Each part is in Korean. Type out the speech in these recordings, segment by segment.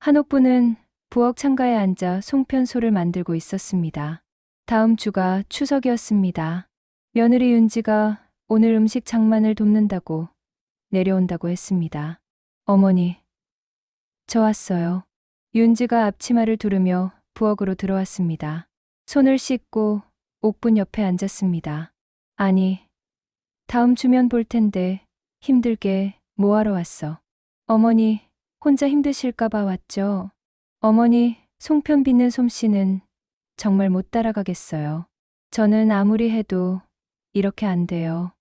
한옥부는 부엌 창가에 앉아 송편소를 만들고 있었습니다. 다음 주가 추석이었습니다. 며느리 윤지가 오늘 음식 장만을 돕는다고 내려온다고 했습니다. 어머니, 저 왔어요. 윤지가 앞치마를 두르며 부엌으로 들어왔습니다. 손을 씻고 옥분 옆에 앉았습니다. 아니, 다음 주면 볼 텐데 힘들게 뭐하러 왔어? 어머니, 혼자 힘드실까봐 왔죠? 어머니, 송편 빚는 솜씨는 정말 못 따라가겠어요. 저는 아무리 해도 이렇게 안 돼요.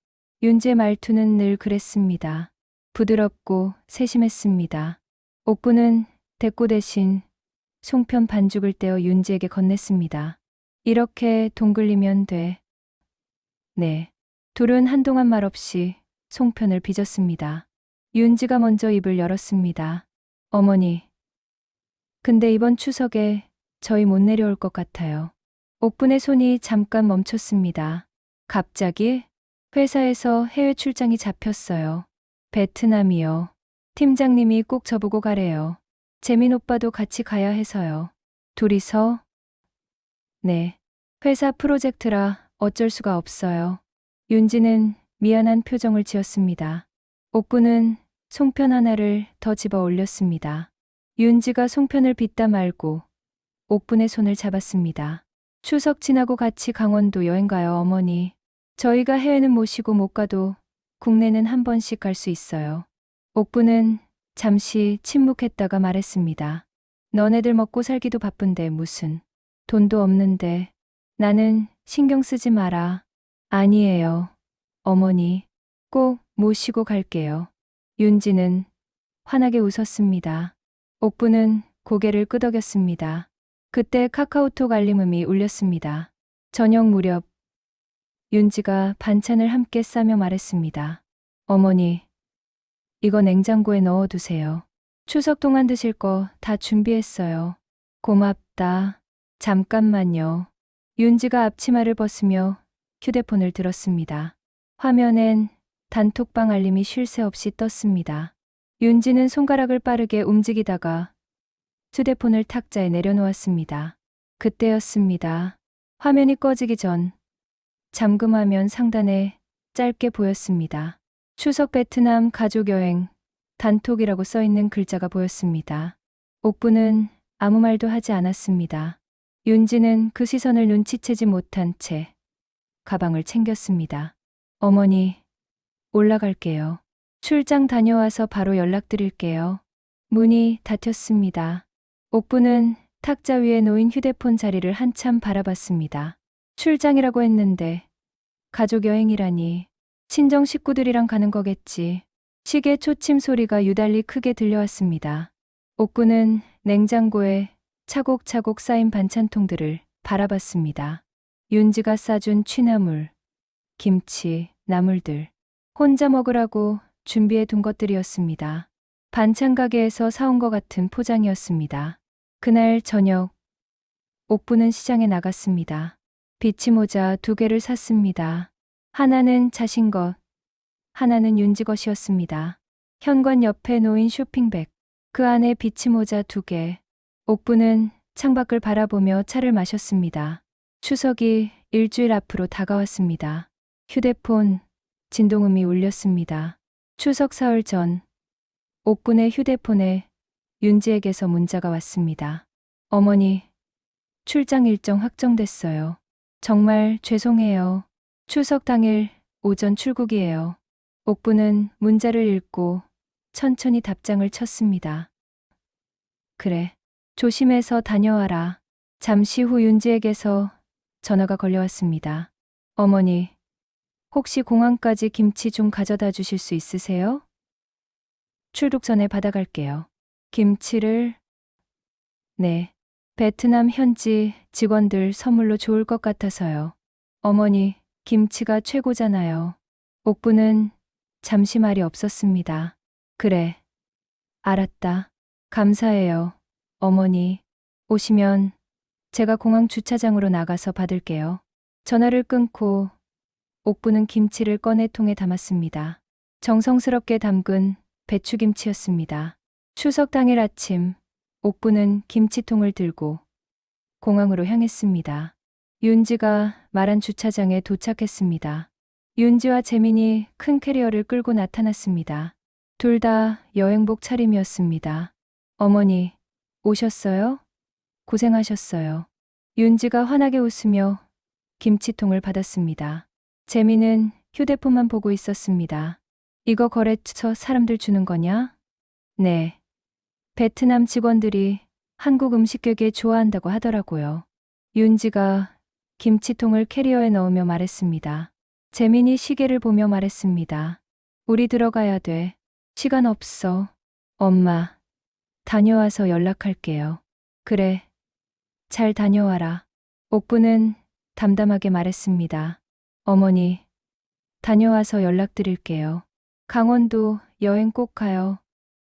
윤지의 말투는 늘 그랬습니다. 부드럽고 세심했습니다. 옥부는 대꾸 대신 송편 반죽을 떼어 윤지에게 건넸습니다. 이렇게 동글리면 돼. 네. 둘은 한동안 말없이 송편을 빚었습니다. 윤지가 먼저 입을 열었습니다. 어머니, 근데 이번 추석에 저희 못 내려올 것 같아요. 옥분의 손이 잠깐 멈췄습니다. 갑자기 회사에서 해외 출장이 잡혔어요. 베트남이요. 팀장님이 꼭 저보고 가래요. 재민 오빠도 같이 가야 해서요. 둘이서? 네. 회사 프로젝트라 어쩔 수가 없어요. 윤지는 미안한 표정을 지었습니다. 옥부는 송편 하나를 더 집어 올렸습니다. 윤지가 송편을 빚다 말고 옥분의 손을 잡았습니다. 추석 지나고 같이 강원도 여행 가요, 어머니. 저희가 해외는 모시고 못 가도 국내는 한 번씩 갈 수 있어요. 옥부는 잠시 침묵했다가 말했습니다. 너네들 먹고 살기도 바쁜데 무슨 돈도 없는데 나는 신경 쓰지 마라. 아니에요. 어머니, 꼭 모시고 갈게요. 윤지는 환하게 웃었습니다. 옥부는 고개를 끄덕였습니다. 그때 카카오톡 알림음이 울렸습니다. 저녁 무렵 윤지가 반찬을 함께 싸며 말했습니다. 어머니, 이거 냉장고에 넣어두세요. 추석 동안 드실 거 다 준비했어요. 고맙다. 잠깐만요. 윤지가 앞치마를 벗으며 휴대폰을 들었습니다. 화면엔 단톡방 알림이 쉴 새 없이 떴습니다. 윤지는 손가락을 빠르게 움직이다가 휴대폰을 탁자에 내려놓았습니다. 그때였습니다. 화면이 꺼지기 전 잠금화면 상단에 짧게 보였습니다. 추석 베트남 가족여행 단톡이라고 써있는 글자가 보였습니다. 옥부는 아무 말도 하지 않았습니다. 윤지는 그 시선을 눈치채지 못한 채 가방을 챙겼습니다. 어머니, 올라갈게요. 출장 다녀와서 바로 연락드릴게요. 문이 닫혔습니다. 옥부는 탁자 위에 놓인 휴대폰 자리를 한참 바라봤습니다. 출장이라고 했는데 가족 여행이라니 친정 식구들이랑 가는 거겠지. 시계 초침 소리가 유달리 크게 들려왔습니다. 옥부는 냉장고에 차곡차곡 쌓인 반찬통들을 바라봤습니다. 윤지가 싸준 취나물, 김치, 나물들. 혼자 먹으라고 준비해 둔 것들이었습니다. 반찬 가게에서 사온 것 같은 포장이었습니다. 그날 저녁, 옥부는 시장에 나갔습니다. 비치 모자 2개를 샀습니다. 하나는 자신 것, 하나는 윤지 것이었습니다. 현관 옆에 놓인 쇼핑백, 그 안에 비치 모자 2개. 옥부는 창밖을 바라보며 차를 마셨습니다. 추석이 일주일 앞으로 다가왔습니다. 휴대폰 진동음이 울렸습니다. 추석 사흘 전 옥군의 휴대폰에 윤지에게서 문자가 왔습니다. 어머니, 출장 일정 확정됐어요. 정말 죄송해요. 추석 당일 오전 출국이에요. 옥부는 문자를 읽고 천천히 답장을 쳤습니다. 그래, 조심해서 다녀와라. 잠시 후 윤지에게서 전화가 걸려왔습니다. 어머니, 혹시 공항까지 김치 좀 가져다 주실 수 있으세요? 출국 전에 받아갈게요. 김치를? 네. 베트남 현지 직원들 선물로 좋을 것 같아서요. 어머니, 김치가 최고잖아요. 옥부는 잠시 말이 없었습니다. 그래. 알았다. 감사해요. 어머니, 오시면 제가 공항 주차장으로 나가서 받을게요. 전화를 끊고 옥부는 김치를 꺼내 통에 담았습니다. 정성스럽게 담근 배추김치였습니다. 추석 당일 아침 옥부는 김치통을 들고 공항으로 향했습니다. 윤지가 말한 주차장에 도착했습니다. 윤지와 재민이 큰 캐리어를 끌고 나타났습니다. 둘 다 여행복 차림이었습니다. 어머니, 오셨어요? 고생하셨어요. 윤지가 환하게 웃으며 김치통을 받았습니다. 재민은 휴대폰만 보고 있었습니다. 이거 거래처 사람들 주는 거냐? 네. 베트남 직원들이 한국 음식 되게 좋아한다고 하더라고요. 윤지가 김치통을 캐리어에 넣으며 말했습니다. 재민이 시계를 보며 말했습니다. 우리 들어가야 돼. 시간 없어. 엄마, 다녀와서 연락할게요. 그래. 잘 다녀와라. 옥부는 담담하게 말했습니다. 어머니, 다녀와서 연락드릴게요. 강원도 여행 꼭 가요.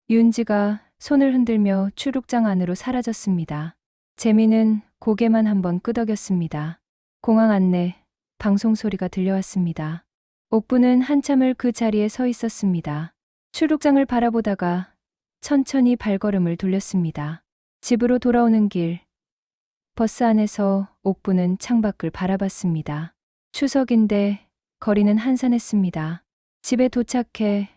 윤지가 손을 흔들며 출국장 안으로 사라졌습니다. 재민은 고개만 한번 끄덕였습니다. 공항 안내, 방송 소리가 들려왔습니다. 옥부는 한참을 그 자리에 서 있었습니다. 출국장을 바라보다가 천천히 발걸음을 돌렸습니다. 집으로 돌아오는 길, 버스 안에서 옥부는 창밖을 바라봤습니다. 추석인데 거리는 한산했습니다. 집에 도착해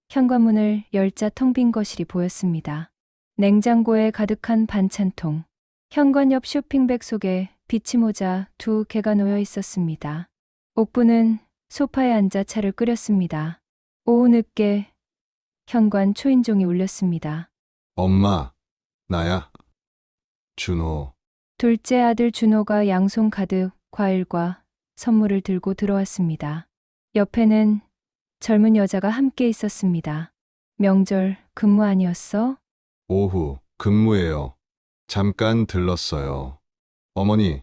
현관문을 열자 텅 빈 거실이 보였습니다. 냉장고에 가득한 반찬통, 현관 옆 쇼핑백 속에 비치모자 2개가 놓여 있었습니다. 옥부는 소파에 앉아 차를 끓였습니다. 오후 늦게 현관 초인종이 울렸습니다. 엄마, 나야. 준호. 둘째 아들 준호가 양손 가득 과일과 선물을 들고 들어왔습니다. 옆에는 젊은 여자가 함께 있었습니다. 명절 근무 아니었어? 오후 근무예요. 잠깐 들렀어요. 어머니,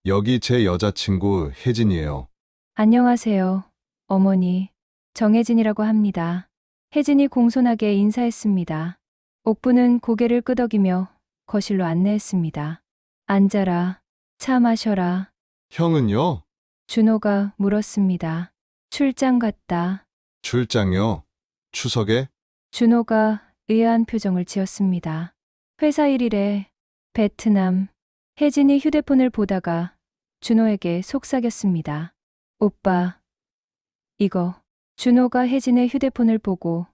여기 제 여자친구 혜진이에요. 안녕하세요, 어머니. 정혜진이라고 합니다. 혜진이 공손하게 인사했습니다. 옥부는 고개를 끄덕이며 거실로 안내했습니다. 앉아라, 차 마셔라. 형은요? 준호가 물었습니다. 출장 갔다. 출장요? 추석에? 준호가 의아한 표정을 지었습니다. 회사 일이래. 베트남. 혜진이 휴대폰을 보다가 준호에게 속삭였습니다. 오빠, 이거. 준호가 혜진의 휴대폰을 보고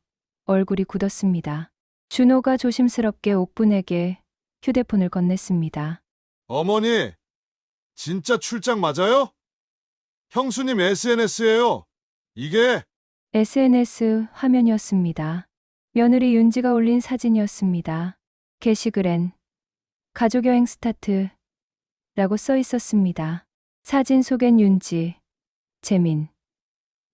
얼굴이 굳었습니다. 준호가 조심스럽게 옥분에게 휴대폰을 건넸습니다. 어머니, 진짜 출장 맞아요? 형수님 SNS예요. 이게 SNS 화면이었습니다. 며느리 윤지가 올린 사진이었습니다. 게시글엔 가족여행 스타트 라고 써 있었습니다. 사진 속엔 윤지, 재민,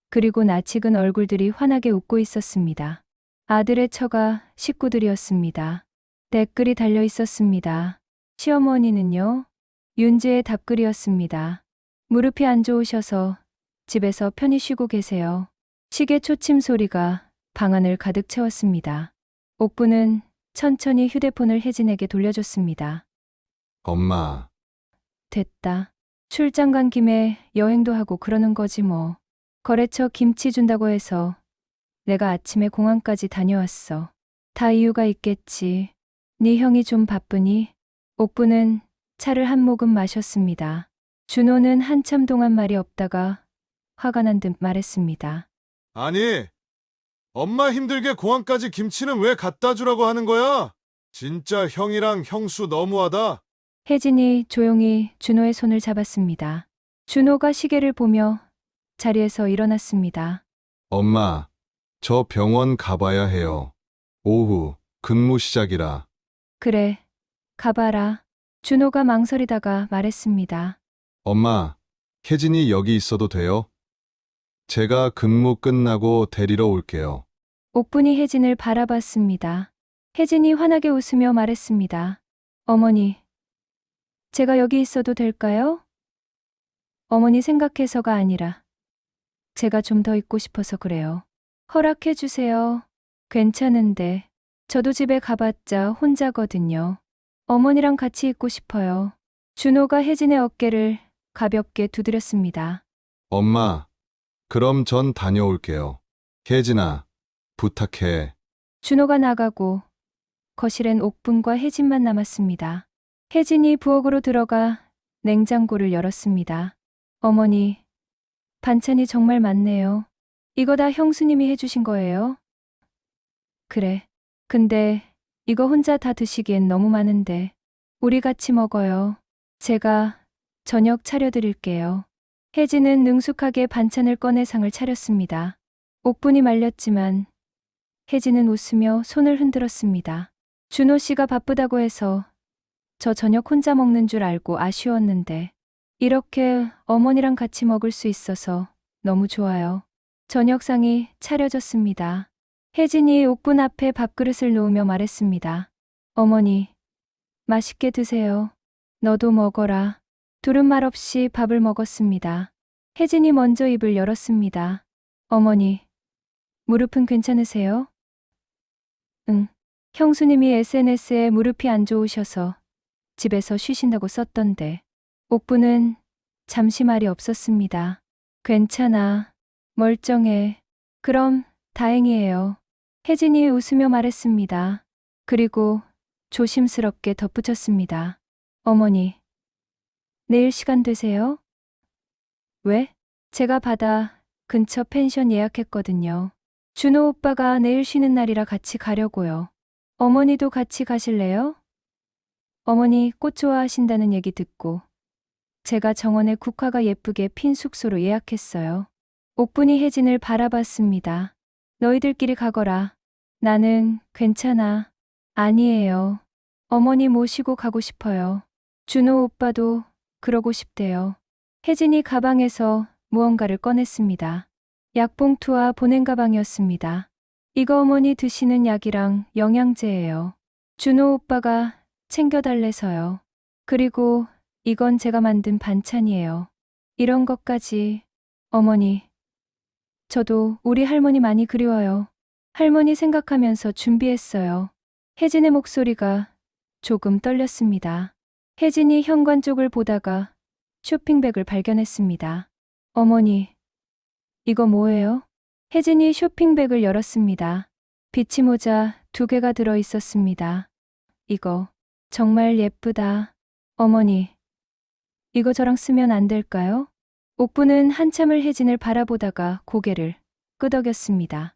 그리고 낯익은 얼굴들이 환하게 웃고 있었습니다. 아들의 처가 식구들이었습니다. 댓글이 달려 있었습니다. 시어머니는요? 윤지의 답글이었습니다. 무릎이 안 좋으셔서 집에서 편히 쉬고 계세요. 시계 초침 소리가 방안을 가득 채웠습니다. 옥부는 천천히 휴대폰을 혜진에게 돌려줬습니다. 엄마, 됐다. 출장 간 김에 여행도 하고 그러는 거지 뭐. 거래처 김치 준다고 해서 내가 아침에 공항까지 다녀왔어. 다 이유가 있겠지. 네 형이 좀 바쁘니? 옥부는 차를 한 모금 마셨습니다. 준호는 한참 동안 말이 없다가 화가 난 듯 말했습니다. 아니, 엄마 힘들게 공항까지 김치는 왜 갖다 주라고 하는 거야? 진짜 형이랑 형수 너무하다. 혜진이 조용히 준호의 손을 잡았습니다. 준호가 시계를 보며 자리에서 일어났습니다. 엄마, 저 병원 가봐야 해요. 오후 근무 시작이라. 그래, 가봐라. 준호가 망설이다가 말했습니다. 엄마, 혜진이 여기 있어도 돼요? 제가 근무 끝나고 데리러 올게요. 옥분이 혜진을 바라봤습니다. 혜진이 환하게 웃으며 말했습니다. 어머니, 제가 여기 있어도 될까요? 어머니 생각해서가 아니라 제가 좀 더 있고 싶어서 그래요. 허락해 주세요. 괜찮은데 저도 집에 가봤자 혼자거든요. 어머니랑 같이 있고 싶어요. 준호가 혜진의 어깨를 가볍게 두드렸습니다. 엄마, 그럼 전 다녀올게요. 혜진아, 부탁해. 준호가 나가고 거실엔 옥분과 혜진만 남았습니다. 혜진이 부엌으로 들어가 냉장고를 열었습니다. 어머니, 반찬이 정말 많네요. 이거 다 형수님이 해주신 거예요? 그래. 근데 이거 혼자 다 드시기엔 너무 많은데. 우리 같이 먹어요. 제가 저녁 차려드릴게요. 혜진은 능숙하게 반찬을 꺼내 상을 차렸습니다. 옥분이 말렸지만 혜진은 웃으며 손을 흔들었습니다. 준호 씨가 바쁘다고 해서 저 저녁 혼자 먹는 줄 알고 아쉬웠는데 이렇게 어머니랑 같이 먹을 수 있어서 너무 좋아요. 저녁상이 차려졌습니다. 혜진이 옥분 앞에 밥그릇을 놓으며 말했습니다. 어머니, 맛있게 드세요. 너도 먹어라. 둘은 말없이 밥을 먹었습니다. 혜진이 먼저 입을 열었습니다. 어머니, 무릎은 괜찮으세요? 응. 형수님이 SNS에 무릎이 안 좋으셔서 집에서 쉬신다고 썼던데. 옥분은 잠시 말이 없었습니다. 괜찮아. 멀쩡해. 그럼 다행이에요. 혜진이 웃으며 말했습니다. 그리고 조심스럽게 덧붙였습니다. 어머니, 내일 시간 되세요? 왜? 제가 바다 근처 펜션 예약했거든요. 준호 오빠가 내일 쉬는 날이라 같이 가려고요. 어머니도 같이 가실래요? 어머니 꽃 좋아하신다는 얘기 듣고 제가 정원에 국화가 예쁘게 핀 숙소로 예약했어요. 옥분이 혜진을 바라봤습니다. 너희들끼리 가거라. 나는 괜찮아. 아니에요. 어머니 모시고 가고 싶어요. 준호 오빠도 그러고 싶대요. 혜진이 가방에서 무언가를 꺼냈습니다. 약봉투와 보냉 가방이었습니다. 이거 어머니 드시는 약이랑 영양제예요. 준호 오빠가 챙겨달래서요. 그리고 이건 제가 만든 반찬이에요. 이런 것까지. 어머니, 저도 우리 할머니 많이 그리워요. 할머니 생각하면서 준비했어요. 혜진의 목소리가 조금 떨렸습니다. 혜진이 현관 쪽을 보다가 쇼핑백을 발견했습니다. 어머니, 이거 뭐예요? 혜진이 쇼핑백을 열었습니다. 비치 모자 2개가 들어 있었습니다. 이거 정말 예쁘다. 어머니, 이거 저랑 쓰면 안 될까요? 옥분은 한참을 혜진을 바라보다가 고개를 끄덕였습니다.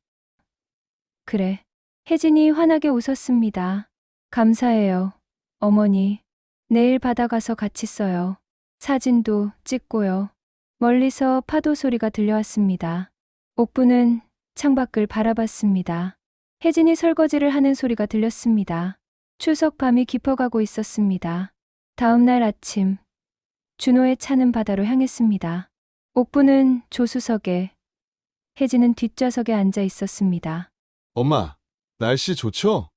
그래. 혜진이 환하게 웃었습니다. 감사해요. 어머니, 내일 바다 가서 같이 써요. 사진도 찍고요. 멀리서 파도 소리가 들려왔습니다. 옥분은 창밖을 바라봤습니다. 혜진이 설거지를 하는 소리가 들렸습니다. 추석 밤이 깊어가고 있었습니다. 다음 날 아침, 준호의 차는 바다로 향했습니다. 옥분은 조수석에, 혜진은 뒷좌석에 앉아 있었습니다. 엄마, 날씨 좋죠?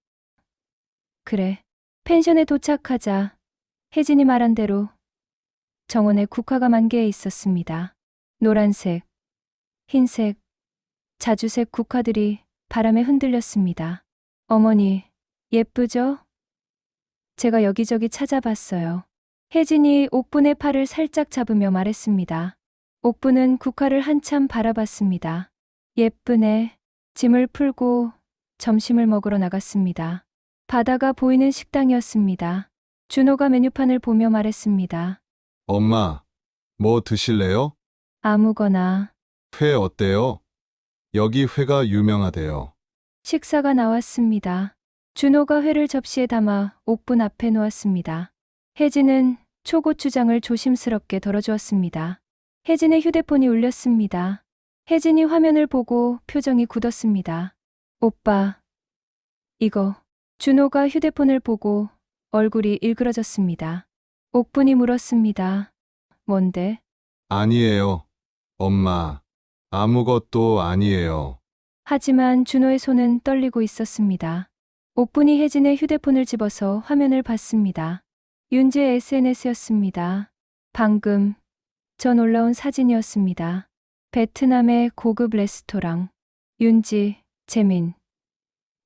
그래. 펜션에 도착하자 혜진이 말한 대로 정원에 국화가 만개해 있었습니다. 노란색, 흰색, 자주색 국화들이 바람에 흔들렸습니다. 어머니, 예쁘죠? 제가 여기저기 찾아봤어요. 혜진이 옥분의 팔을 살짝 잡으며 말했습니다. 옥분은 국화를 한참 바라봤습니다. 예쁘네. 짐을 풀고 점심을 먹으러 나갔습니다. 바다가 보이는 식당이었습니다. 준호가 메뉴판을 보며 말했습니다. 엄마, 뭐 드실래요? 아무거나. 회 어때요? 여기 회가 유명하대요. 식사가 나왔습니다. 준호가 회를 접시에 담아 옥분 앞에 놓았습니다. 혜진은 초고추장을 조심스럽게 덜어주었습니다. 혜진의 휴대폰이 울렸습니다. 혜진이 화면을 보고 표정이 굳었습니다. 오빠, 이거. 준호가 휴대폰을 보고 얼굴이 일그러졌습니다. 옥분이 물었습니다. 뭔데? 아니에요. 엄마, 아무것도 아니에요. 하지만 준호의 손은 떨리고 있었습니다. 옥분이 혜진의 휴대폰을 집어서 화면을 봤습니다. 윤지의 SNS였습니다. 방금 전 올라온 사진이었습니다. 베트남의 고급 레스토랑, 윤지, 재민,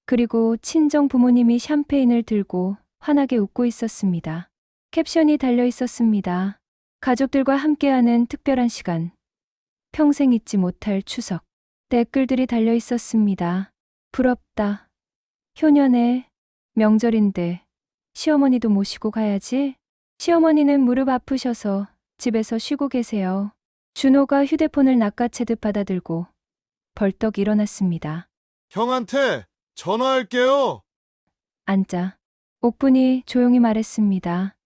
그리고 친정 부모님이 샴페인을 들고 환하게 웃고 있었습니다. 캡션이 달려 있었습니다. 가족들과 함께하는 특별한 시간. 평생 잊지 못할 추석. 댓글들이 달려 있었습니다. 부럽다. 효녀네. 명절인데 시어머니도 모시고 가야지. 시어머니는 무릎 아프셔서 집에서 쉬고 계세요. 준호가 휴대폰을 낚아채듯 받아들고 벌떡 일어났습니다. 형한테 전화할게요. 앉아. 옥분이 조용히 말했습니다.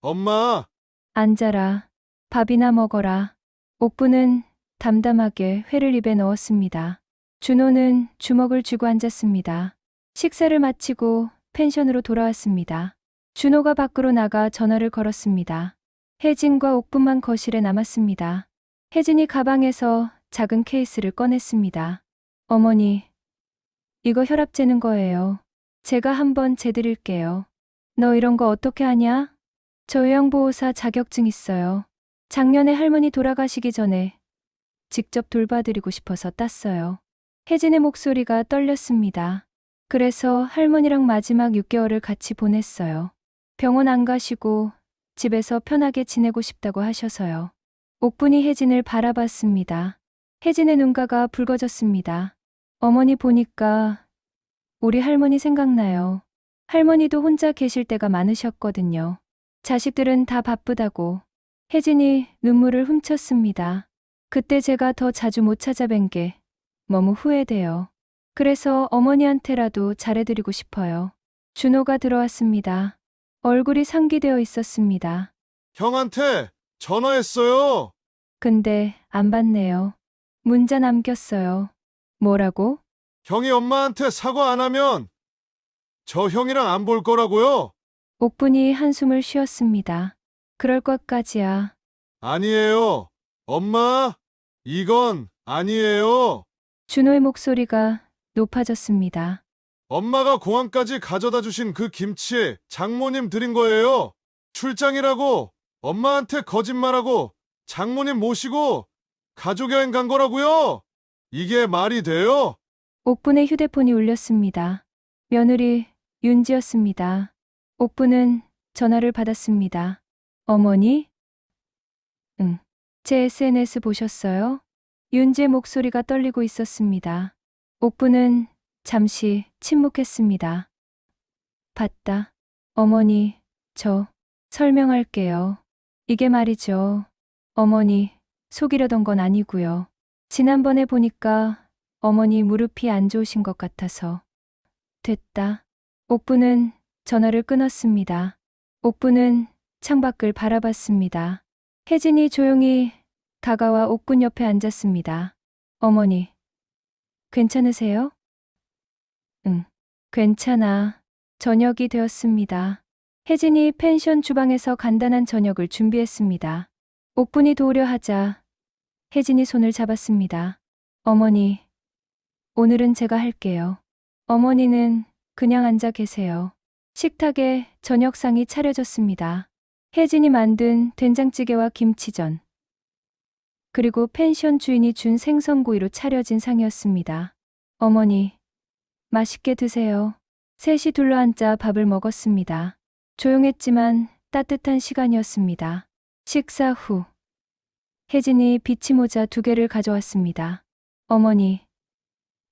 엄마, 앉아라. 밥이나 먹어라. 옥분은 담담하게 회를 입에 넣었습니다. 준호는 주먹을 쥐고 앉았습니다. 식사를 마치고 펜션으로 돌아왔습니다. 준호가 밖으로 나가 전화를 걸었습니다. 혜진과 옥분만 거실에 남았습니다. 혜진이 가방에서 작은 케이스를 꺼냈습니다. 어머니, 이거 혈압 재는 거예요. 제가 한번 재드릴게요. 너 이런 거 어떻게 하냐? 저 요양보호사 자격증 있어요. 작년에 할머니 돌아가시기 전에 직접 돌봐드리고 싶어서 땄어요. 혜진의 목소리가 떨렸습니다. 그래서 할머니랑 마지막 6개월을 같이 보냈어요. 병원 안 가시고 집에서 편하게 지내고 싶다고 하셔서요. 옥분이 혜진을 바라봤습니다. 혜진의 눈가가 붉어졌습니다. 어머니 보니까 우리 할머니 생각나요. 할머니도 혼자 계실 때가 많으셨거든요. 자식들은 다 바쁘다고. 혜진이 눈물을 훔쳤습니다. 그때 제가 더 자주 못 찾아뵌 게 너무 후회돼요. 그래서 어머니한테라도 잘해드리고 싶어요. 준호가 들어왔습니다. 얼굴이 상기되어 있었습니다. 형한테 전화했어요. 근데 안 받네요. 문자 남겼어요. 뭐라고? 형이 엄마한테 사과 안 하면 저 형이랑 안 볼 거라고요? 옥분이 한숨을 쉬었습니다. 그럴 것까지야. 아니에요. 엄마, 이건 아니에요. 준호의 목소리가 높아졌습니다. 엄마가 공항까지 가져다 주신 그 김치 장모님 드린 거예요. 출장이라고 엄마한테 거짓말하고 장모님 모시고 가족여행 간 거라고요. 이게 말이 돼요? 옥분의 휴대폰이 울렸습니다. 며느리 윤지였습니다. 옥분은 전화를 받았습니다. 어머니? 응. 제 SNS 보셨어요? 윤지의 목소리가 떨리고 있었습니다. 옥분은 잠시 침묵했습니다. 봤다. 어머니, 저 설명할게요. 이게 말이죠. 어머니, 속이려던 건 아니고요. 지난번에 보니까 어머니 무릎이 안 좋으신 것 같아서. 됐다. 옥분은 전화를 끊었습니다. 옥분은 창밖을 바라봤습니다. 혜진이 조용히 다가와 옥분 옆에 앉았습니다. 어머니, 괜찮으세요? 응, 괜찮아. 저녁이 되었습니다. 혜진이 펜션 주방에서 간단한 저녁을 준비했습니다. 옥분이 도우려 하자 혜진이 손을 잡았습니다. 어머니, 오늘은 제가 할게요. 어머니는 그냥 앉아 계세요. 식탁에 저녁상이 차려졌습니다. 혜진이 만든 된장찌개와 김치전, 그리고 펜션 주인이 준 생선구이로 차려진 상이었습니다. 어머니, 맛있게 드세요. 셋이 둘러앉아 밥을 먹었습니다. 조용했지만 따뜻한 시간이었습니다. 식사 후, 혜진이 비치모자 2개를 가져왔습니다. 어머니,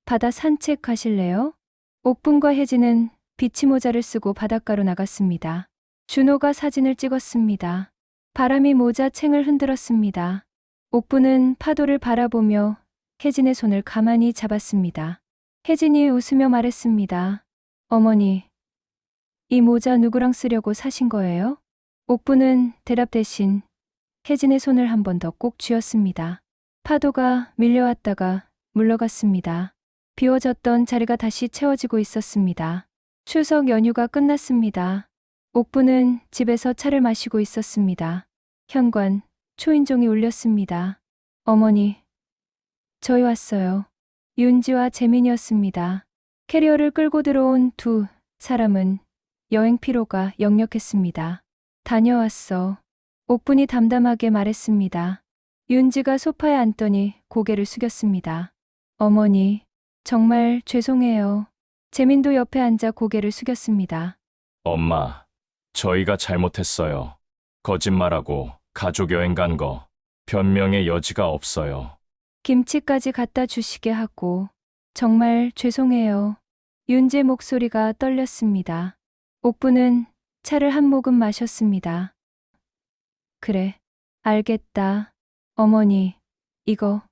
바다 산책 가실래요? 옥분과 혜진은 비치모자를 쓰고 바닷가로 나갔습니다. 준호가 사진을 찍었습니다. 바람이 모자 챙을 흔들었습니다. 옥분은 파도를 바라보며 혜진의 손을 가만히 잡았습니다. 혜진이 웃으며 말했습니다. 어머니, 이 모자 누구랑 쓰려고 사신 거예요? 옥분은 대답 대신 혜진의 손을 한 번 더 꼭 쥐었습니다. 파도가 밀려왔다가 물러갔습니다. 비워졌던 자리가 다시 채워지고 있었습니다. 추석 연휴가 끝났습니다. 옥분은 집에서 차를 마시고 있었습니다. 현관, 초인종이 울렸습니다. 어머니, 저희 왔어요. 윤지와 재민이었습니다. 캐리어를 끌고 들어온 두 사람은 여행 피로가 역력했습니다. 다녀왔어. 옥분이 담담하게 말했습니다. 윤지가 소파에 앉더니 고개를 숙였습니다. 어머니, 정말 죄송해요. 재민도 옆에 앉아 고개를 숙였습니다. 엄마, 저희가 잘못했어요. 거짓말하고 가족 여행 간 거 변명의 여지가 없어요. 김치까지 갖다 주시게 하고 정말 죄송해요. 윤지의 목소리가 떨렸습니다. 옥부는 차를 한 모금 마셨습니다. 그래, 알겠다. 어머니, 이거.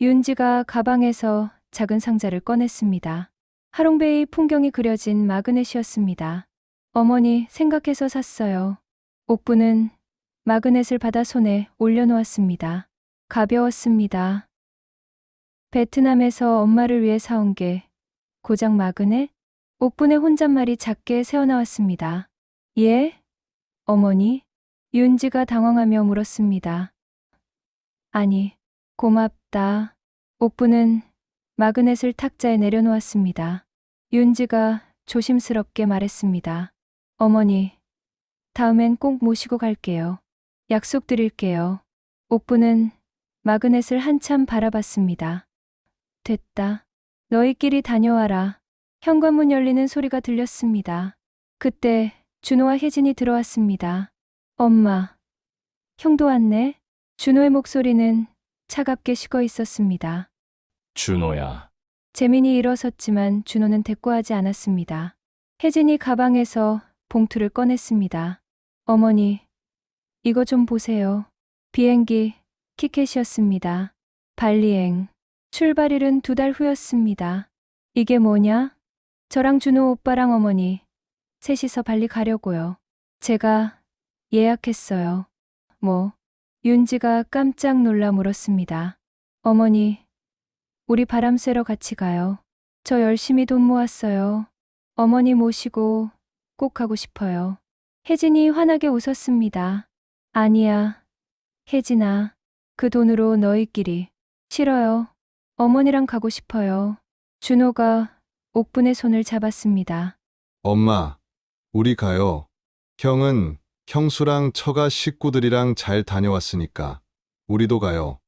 윤지가 가방에서 작은 상자를 꺼냈습니다. 하롱베이 풍경이 그려진 마그넷이었습니다. 어머니 생각해서 샀어요. 옥부는 마그넷을 받아 손에 올려놓았습니다. 가벼웠습니다. 베트남에서 엄마를 위해 사온 게 고작 마그넷? 옥분의 혼잣말이 작게 새어나왔습니다. 예? 어머니? 윤지가 당황하며 물었습니다. 아니, 고맙다. 옥분은 마그넷을 탁자에 내려놓았습니다. 윤지가 조심스럽게 말했습니다. 어머니, 다음엔 꼭 모시고 갈게요. 약속드릴게요. 옥부는 마그넷을 한참 바라봤습니다. 됐다. 너희끼리 다녀와라. 현관문 열리는 소리가 들렸습니다. 그때 준호와 혜진이 들어왔습니다. 엄마, 형도 왔네? 준호의 목소리는 차갑게 식어 있었습니다. 준호야. 재민이 일어섰지만 준호는 대꾸하지 않았습니다. 혜진이 가방에서 봉투를 꺼냈습니다. 어머니, 이거 좀 보세요. 비행기 티켓이었습니다. 발리행. 출발일은 2달 후였습니다. 이게 뭐냐? 저랑 준호 오빠랑 어머니 셋이서 발리 가려고요. 제가 예약했어요. 뭐? 윤지가 깜짝 놀라 물었습니다. 어머니, 우리 바람 쐬러 같이 가요. 저 열심히 돈 모았어요. 어머니 모시고 꼭 가고 싶어요. 혜진이 환하게 웃었습니다. 아니야, 혜진아. 그 돈으로 너희끼리. 싫어요. 어머니랑 가고 싶어요. 준호가 옥분의 손을 잡았습니다. 엄마, 우리 가요. 형은 형수랑 처가 식구들이랑 잘 다녀왔으니까 우리도 가요.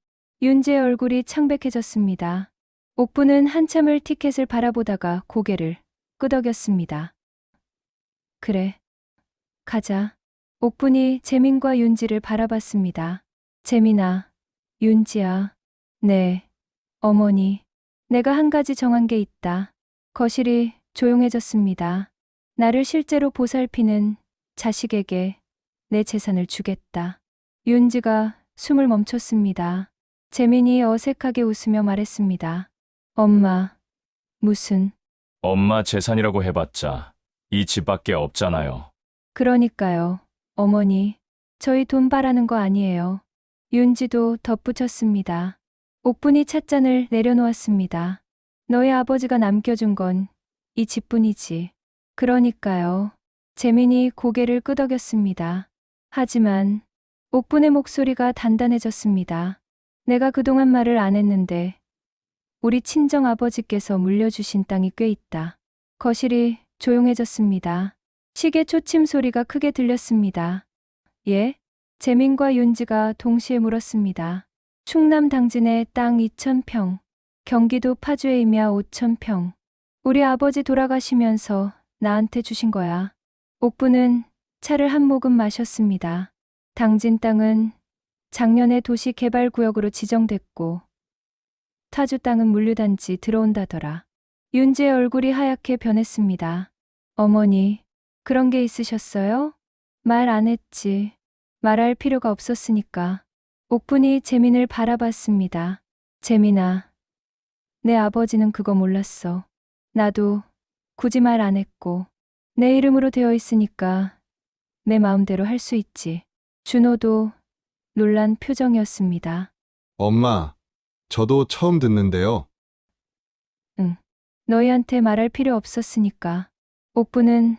윤지의 얼굴이 창백해졌습니다. 옥분은 한참을 티켓을 바라보다가 고개를 끄덕였습니다. 그래, 가자. 옥분이 재민과 윤지를 바라봤습니다. 재민아, 윤지야. 네, 어머니. 내가 한 가지 정한 게 있다. 거실이 조용해졌습니다. 나를 실제로 보살피는 자식에게 내 재산을 주겠다. 윤지가 숨을 멈췄습니다. 재민이 어색하게 웃으며 말했습니다. 엄마, 무슨... 엄마 재산이라고 해봤자 이 집밖에 없잖아요. 그러니까요, 어머니. 저희 돈 바라는 거 아니에요. 윤지도 덧붙였습니다. 옥분이 찻잔을 내려놓았습니다. 너희 아버지가 남겨준 건 이 집뿐이지. 그러니까요. 재민이 고개를 끄덕였습니다. 하지만 옥분의 목소리가 단단해졌습니다. 내가 그동안 말을 안 했는데 우리 친정 아버지께서 물려주신 땅이 꽤 있다. 거실이 조용해졌습니다. 시계 초침 소리가 크게 들렸습니다. 예? 재민과 윤지가 동시에 물었습니다. 충남 당진의 땅 2,000평, 경기도 파주의 임야 5,000평. 우리 아버지 돌아가시면서 나한테 주신 거야. 옥부는 차를 한 모금 마셨습니다. 당진 땅은 작년에 도시개발구역으로 지정됐고 타주 땅은 물류단지 들어온다더라. 윤지의 얼굴이 하얗게 변했습니다. 어머니, 그런 게 있으셨어요? 말 안 했지. 말할 필요가 없었으니까. 옥분이 재민을 바라봤습니다. 재민아, 내 아버지는 그거 몰랐어. 나도 굳이 말 안 했고 내 이름으로 되어 있으니까 내 마음대로 할 수 있지. 준호도 놀란 표정이었습니다. 엄마, 저도 처음 듣는데요. 너희한테 말할 필요 없었으니까. 옥부는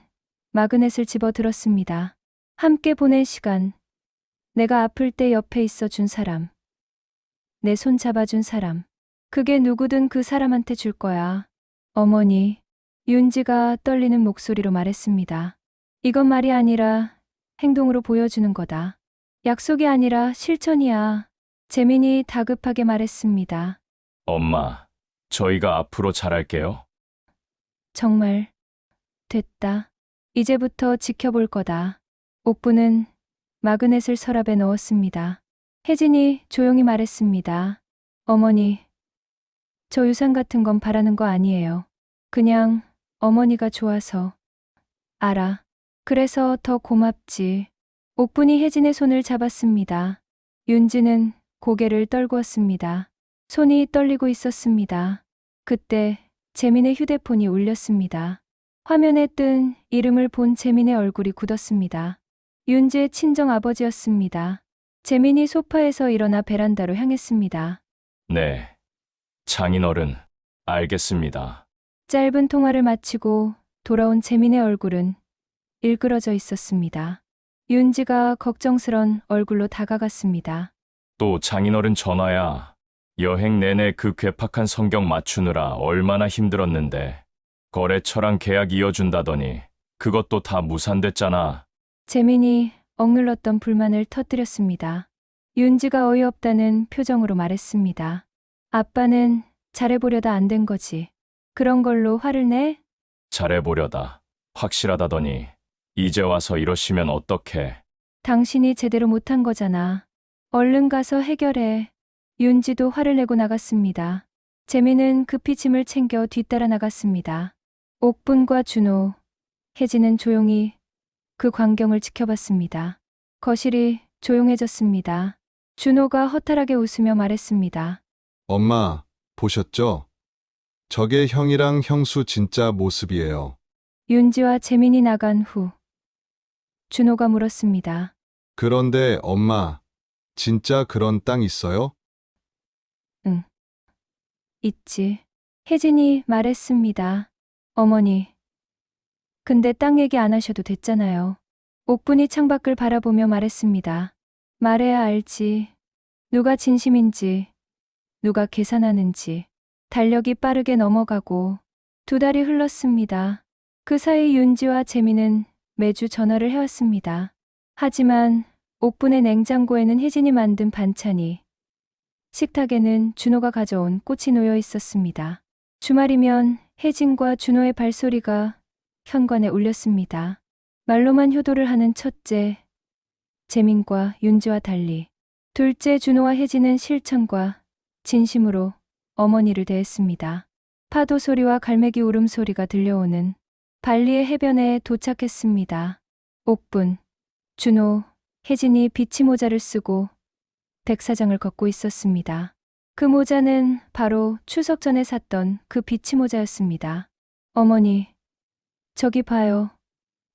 마그넷을 집어 들었습니다. 함께 보낸 시간, 내가 아플 때 옆에 있어 준 사람, 내 손 잡아준 사람, 그게 누구든 그 사람한테 줄 거야. 어머니, 윤지가 떨리는 목소리로 말했습니다. 이건 말이 아니라 행동으로 보여주는 거다. 약속이 아니라 실천이야. 재민이 다급하게 말했습니다. 엄마, 저희가 앞으로 잘할게요. 정말 됐다. 이제부터 지켜볼 거다. 옥부는 마그넷을 서랍에 넣었습니다. 혜진이 조용히 말했습니다. 어머니, 저 유산 같은 건 바라는 거 아니에요. 그냥 어머니가 좋아서. 알아. 그래서 더 고맙지. 옥분이 혜진의 손을 잡았습니다. 윤지는 고개를 떨구었습니다. 손이 떨리고 있었습니다. 그때 재민의 휴대폰이 울렸습니다. 화면에 뜬 이름을 본 재민의 얼굴이 굳었습니다. 윤지의 친정 아버지였습니다. 재민이 소파에서 일어나 베란다로 향했습니다. 네. 장인어른, 알겠습니다. 짧은 통화를 마치고 돌아온 재민의 얼굴은 일그러져 있었습니다. 윤지가 걱정스런 얼굴로 다가갔습니다. 또 장인어른 전화야. 여행 내내 그 괴팍한 성경 맞추느라 얼마나 힘들었는데 거래처랑 계약 이어준다더니 그것도 다 무산됐잖아. 재민이 억눌렀던 불만을 터뜨렸습니다. 윤지가 어이없다는 표정으로 말했습니다. 아빠는 잘해보려다 안 된 거지. 그런 걸로 화를 내? 잘해보려다. 확실하다더니 이제 와서 이러시면 어떡해. 당신이 제대로 못한 거잖아. 얼른 가서 해결해. 윤지도 화를 내고 나갔습니다. 재민은 급히 짐을 챙겨 뒤따라 나갔습니다. 옥분과 준호, 혜진은 조용히 그 광경을 지켜봤습니다. 거실이 조용해졌습니다. 준호가 허탈하게 웃으며 말했습니다. 엄마, 보셨죠? 저게 형이랑 형수 진짜 모습이에요. 윤지와 재민이 나간 후 준호가 물었습니다. 그런데 엄마, 진짜 그런 땅 있어요? 있지. 혜진이 말했습니다. 어머니. 근데 땅 얘기 안 하셔도 됐잖아요. 옥분이 창밖을 바라보며 말했습니다. 말해야 알지. 누가 진심인지, 누가 계산하는지. 달력이 빠르게 넘어가고 2달이 흘렀습니다. 그 사이 윤지와 재민은 매주 전화를 해왔습니다. 하지만 옥분의 냉장고에는 혜진이 만든 반찬이, 식탁에는 준호가 가져온 꽃이 놓여 있었습니다. 주말이면 혜진과 준호의 발소리가 현관에 울렸습니다. 말로만 효도를 하는 첫째, 재민과 윤지와 달리 둘째 준호와 혜진은 실천과 진심으로 어머니를 대했습니다. 파도 소리와 갈매기 울음소리가 들려오는 발리의 해변에 도착했습니다. 옥분, 준호, 혜진이 비치 모자를 쓰고 백사장을 걷고 있었습니다. 그 모자는 바로 추석 전에 샀던 그 비치 모자였습니다. 어머니, 저기 봐요.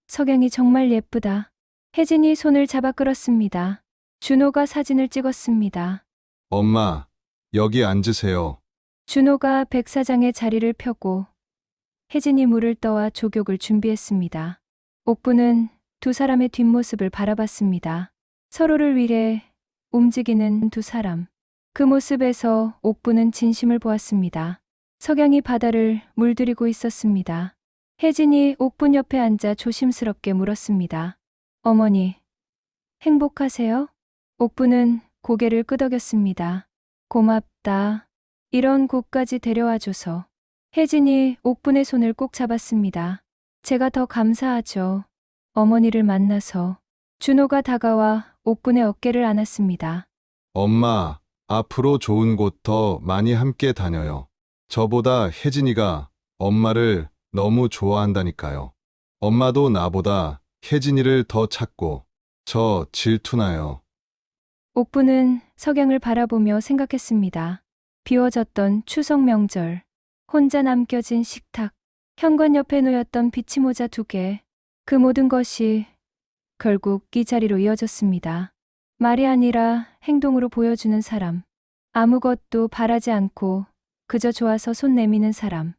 석양이 정말 예쁘다. 혜진이 손을 잡아 끌었습니다. 준호가 사진을 찍었습니다. 엄마, 여기 앉으세요. 준호가 백사장에 자리를 펴고 혜진이 물을 떠와 조격을 준비했습니다. 옥분은 두 사람의 뒷모습을 바라봤습니다. 서로를 위해 움직이는 두 사람. 그 모습에서 옥분은 진심을 보았습니다. 석양이 바다를 물들이고 있었습니다. 혜진이 옥분 옆에 앉아 조심스럽게 물었습니다. 어머니, 행복하세요? 옥분은 고개를 끄덕였습니다. 고맙다. 이런 곳까지 데려와줘서. 혜진이 옥분의 손을 꼭 잡았습니다. 제가 더 감사하죠. 어머니를 만나서. 준호가 다가와 옥분의 어깨를 안았습니다. 엄마, 앞으로 좋은 곳 더 많이 함께 다녀요. 저보다 혜진이가 엄마를 너무 좋아한다니까요. 엄마도 나보다 혜진이를 더 찾고 저 질투나요. 옥분은 석양을 바라보며 생각했습니다. 비워졌던 추석 명절, 혼자 남겨진 식탁, 현관 옆에 놓였던 비치 모자 2개, 그 모든 것이 결국 이 자리로 이어졌습니다. 말이 아니라 행동으로 보여주는 사람, 아무것도 바라지 않고 그저 좋아서 손 내미는 사람,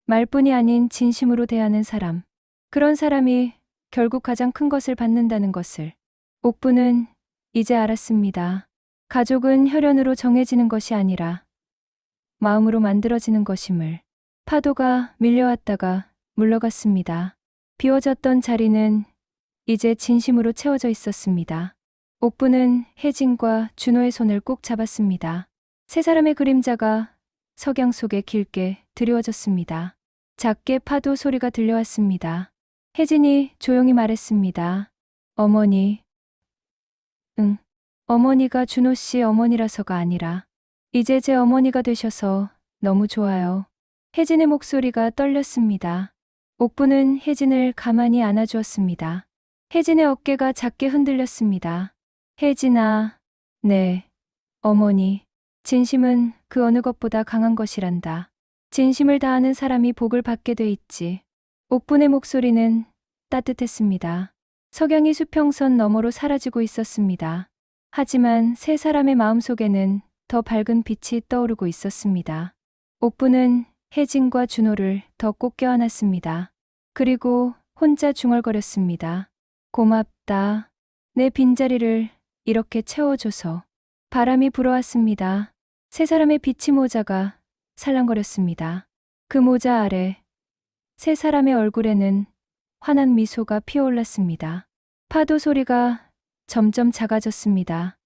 말뿐이 아닌 진심으로 대하는 사람, 그런 사람이 결국 가장 큰 것을 받는다는 것을 옥분은 이제 알았습니다. 가족은 혈연으로 정해지는 것이 아니라 마음으로 만들어지는 것임을. 파도가 밀려왔다가 물러갔습니다. 비워졌던 자리는 이제 진심으로 채워져 있었습니다. 옥분은 혜진과 준호의 손을 꼭 잡았습니다. 세 사람의 그림자가 석양 속에 길게 드리워졌습니다. 작게 파도 소리가 들려왔습니다. 혜진이 조용히 말했습니다. 어머니. 응. 어머니가 준호 씨 어머니라서가 아니라 이제 제 어머니가 되셔서 너무 좋아요. 혜진의 목소리가 떨렸습니다. 옥부는 혜진을 가만히 안아주었습니다. 혜진의 어깨가 작게 흔들렸습니다. 혜진아, 네, 어머니. 진심은 그 어느 것보다 강한 것이란다. 진심을 다하는 사람이 복을 받게 돼 있지. 옥분의 목소리는 따뜻했습니다. 석양이 수평선 너머로 사라지고 있었습니다. 하지만 세 사람의 마음속에는 더 밝은 빛이 떠오르고 있었습니다. 옥분은 혜진과 준호를 더 꼭 껴안았습니다. 그리고 혼자 중얼거렸습니다. 고맙다. 내 빈자리를 이렇게 채워줘서. 바람이 불어왔습니다. 세 사람의 비치 모자가 살랑거렸습니다. 그 모자 아래 세 사람의 얼굴에는 환한 미소가 피어올랐습니다. 파도 소리가 점점 작아졌습니다.